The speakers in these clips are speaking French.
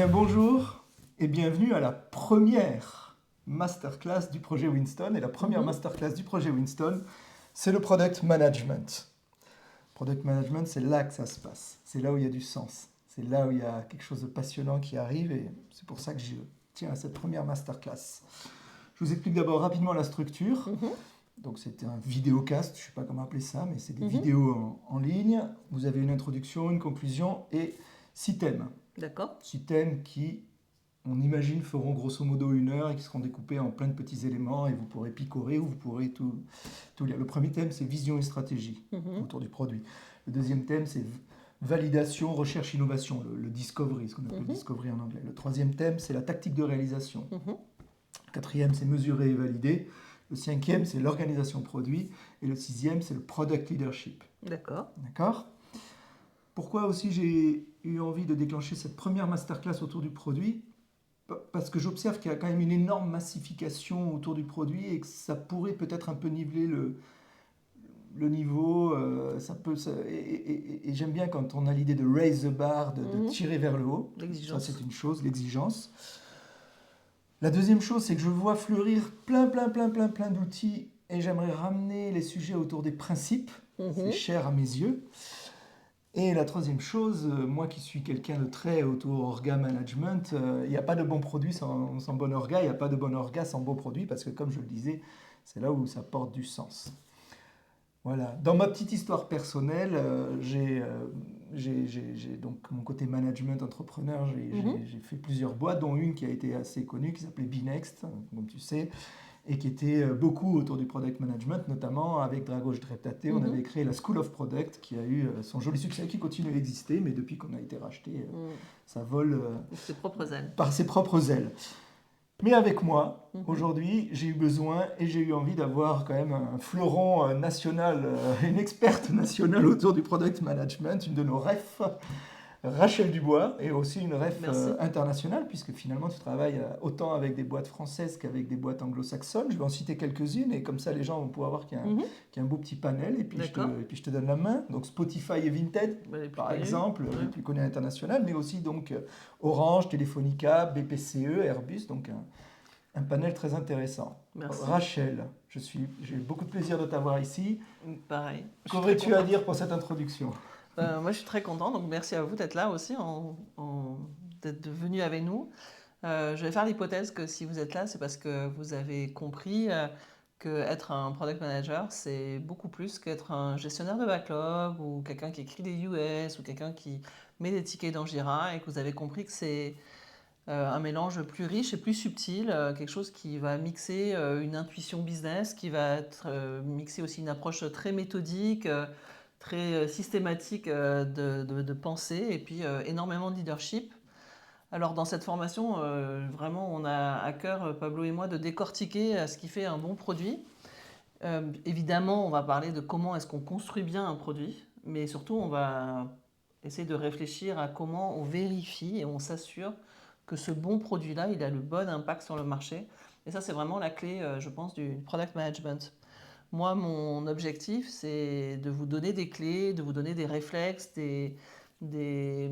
bien bonjour et bienvenue à la première masterclass du projet Winston. Et la première masterclass du projet Winston, c'est le Product Management. Product Management, c'est là que ça se passe. C'est là où il y a du sens. C'est là où il y a quelque chose de passionnant qui arrive et c'est pour ça que je tiens à cette première masterclass. Je vous explique d'abord rapidement la structure. Donc c'est un vidéocast, je ne sais pas comment appeler ça, mais c'est des vidéos en ligne. Vous avez une introduction, une conclusion et 6 thèmes. D'accord. 6 thèmes qui, on imagine, feront grosso modo 1 heure et qui seront découpés en plein de petits éléments et vous pourrez picorer ou vous pourrez tout lire. Le premier thème, c'est vision et stratégie autour du produit. Le deuxième thème, c'est validation, recherche, innovation, le discovery, ce qu'on appelle le discovery en anglais. Le troisième thème, c'est la tactique de réalisation. Le quatrième, c'est mesurer et valider. Le cinquième, c'est l'organisation produit. Et le sixième, c'est le product leadership. D'accord. D'accord ? Pourquoi aussi j'ai eu envie de déclencher cette première masterclass autour du produit ? Parce que j'observe qu'il y a quand même une énorme massification autour du produit et que ça pourrait peut-être un peu niveler le niveau. Et j'aime bien quand on a l'idée de raise the bar, de tirer vers le haut. L'exigence. Ça, c'est une chose, l'exigence. La deuxième chose, c'est que je vois fleurir plein d'outils et j'aimerais ramener les sujets autour des principes. C'est cher à mes yeux. Et la troisième chose, moi qui suis quelqu'un de très auto-orga management, il n'y a pas de bon produit sans bon orga, il n'y a pas de bon orga sans bon produit, parce que comme je le disais, c'est là où ça porte du sens. Voilà. Dans ma petite histoire personnelle, j'ai donc mon côté management entrepreneur, j'ai fait plusieurs boîtes, dont une qui a été assez connue, qui s'appelait Binext, comme tu sais, et qui était beaucoup autour du product management, notamment avec Dragos Dreptate. On avait créé la School of Product, qui a eu son joli succès, qui continue à exister, mais depuis qu'on a été racheté, ça vole Ses propres ailes. par ses propres ailes. Mais avec moi, aujourd'hui, j'ai eu besoin et j'ai eu envie d'avoir quand même un fleuron national, une experte nationale autour du product management, une de nos refs, Rachel Dubois, et aussi une ref internationale, puisque finalement tu travailles autant avec des boîtes françaises qu'avec des boîtes anglo-saxonnes. Je vais en citer quelques-unes, et comme ça les gens vont pouvoir voir qu'il y a un beau petit panel, et puis, je te donne la main. Donc Spotify et Vinted, par exemple, les plus connus à l'international, mais aussi donc Orange, Telefonica, BPCE, Airbus, donc un panel très intéressant. Merci. Rachel, j'ai beaucoup de plaisir de t'avoir ici. Pareil. Qu'aurais-tu à dire pour cette introduction ? Moi, je suis très content, donc merci à vous d'être là aussi, d'être venu avec nous. Je vais faire l'hypothèse que si vous êtes là, c'est parce que vous avez compris qu'être un product manager, c'est beaucoup plus qu'être un gestionnaire de backlog ou quelqu'un qui écrit des US ou quelqu'un qui met des tickets dans Jira et que vous avez compris que c'est un mélange plus riche et plus subtil, quelque chose qui va mixer une intuition business, qui va être mixer aussi une approche très méthodique, très systématique de pensée et puis énormément de leadership. Alors dans cette formation, vraiment on a à cœur, Pablo et moi, de décortiquer ce qui fait un bon produit. Évidemment, on va parler de comment est-ce qu'on construit bien un produit, mais surtout on va essayer de réfléchir à comment on vérifie et on s'assure que ce bon produit-là, il a le bon impact sur le marché. Et ça, c'est vraiment la clé, je pense, du product management. Moi, mon objectif, c'est de vous donner des clés, de vous donner des réflexes, des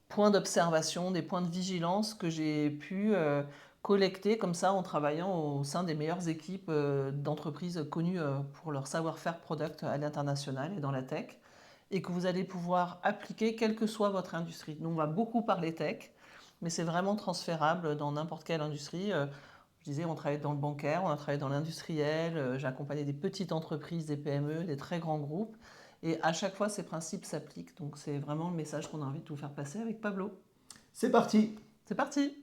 points d'observation, des points de vigilance que j'ai pu collecter comme ça en travaillant au sein des meilleures équipes d'entreprises connues pour leur savoir-faire product à l'international et dans la tech, et que vous allez pouvoir appliquer quelle que soit votre industrie. Nous, on va beaucoup parler tech, mais c'est vraiment transférable dans n'importe quelle industrie. Je disais, on travaille dans le bancaire, on a travaillé dans l'industriel, j'ai accompagné des petites entreprises, des PME, des très grands groupes. Et à chaque fois, ces principes s'appliquent. Donc c'est vraiment le message qu'on a envie de vous faire passer avec Pablo. C'est parti! C'est parti!